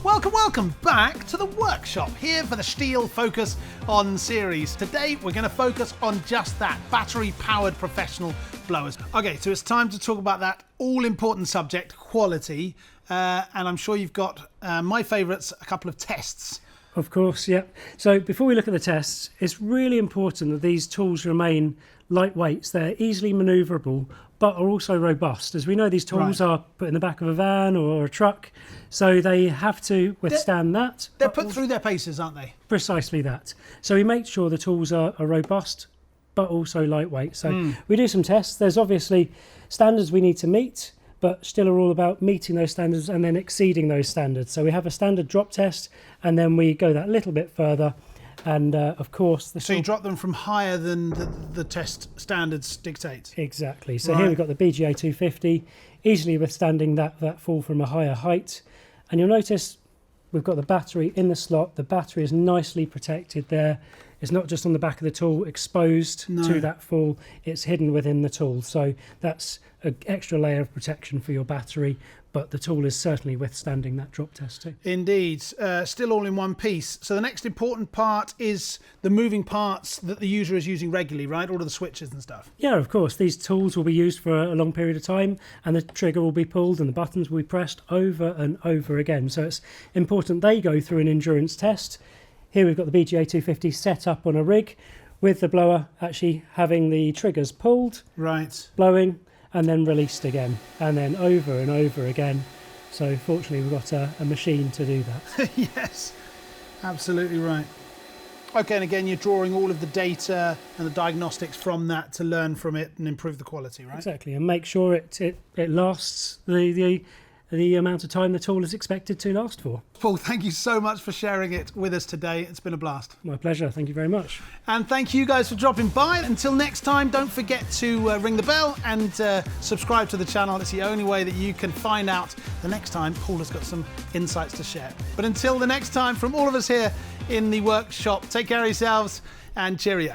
Welcome back to the workshop here for the STIHL Focus On series. Today we're going to focus on just that, battery-powered professional blowers. Okay, so it's time to talk about that all-important subject, quality, and I'm sure you've got my favourites, a couple of tests. Of course, yeah. So before we look at the tests, it's really important that these tools remain lightweight. So they're easily manoeuvrable, but are also robust. As we know, these tools are put in the back of a van or a truck, so they have to withstand that. They're put through their paces, aren't they? Precisely that. So we make sure the tools are robust, but also lightweight. So we do some tests. There's obviously standards we need to meet, but still are all about meeting those standards and then exceeding those standards. So we have a standard drop test, and then we go that little bit further. And of course, so you drop them from higher than the test standards dictate. Exactly. So here we've got the BGA 250, easily withstanding that fall from a higher height. And you'll notice we've got the battery in the slot. The battery is nicely protected there. It's not just on the back of the tool exposed to that fall, it's hidden within the tool. So that's an extra layer of protection for your battery, but the tool is certainly withstanding that drop test too. Indeed, still all in one piece. So the next important part is the moving parts that the user is using regularly, right? All of the switches and stuff. Yeah, of course. These tools will be used for a long period of time, and the trigger will be pulled and the buttons will be pressed over and over again. So it's important they go through an endurance test. Here we've got the BGA 250 set up on a rig with the blower actually having the triggers pulled, blowing, and then released again, and then over and over again. So fortunately we've got a machine to do that. Yes, absolutely right. Okay, and again you're drawing all of the data and the diagnostics from that to learn from it and improve the quality, right? Exactly, and make sure it lasts the amount of time the tool is expected to last for. Paul, thank you so much for sharing it with us today. It's been a blast. My pleasure. Thank you very much. And thank you guys for dropping by. Until next time, don't forget to ring the bell and subscribe to the channel. It's the only way that you can find out the next time Paul has got some insights to share. But until the next time, from all of us here in the workshop, take care of yourselves and cheerio.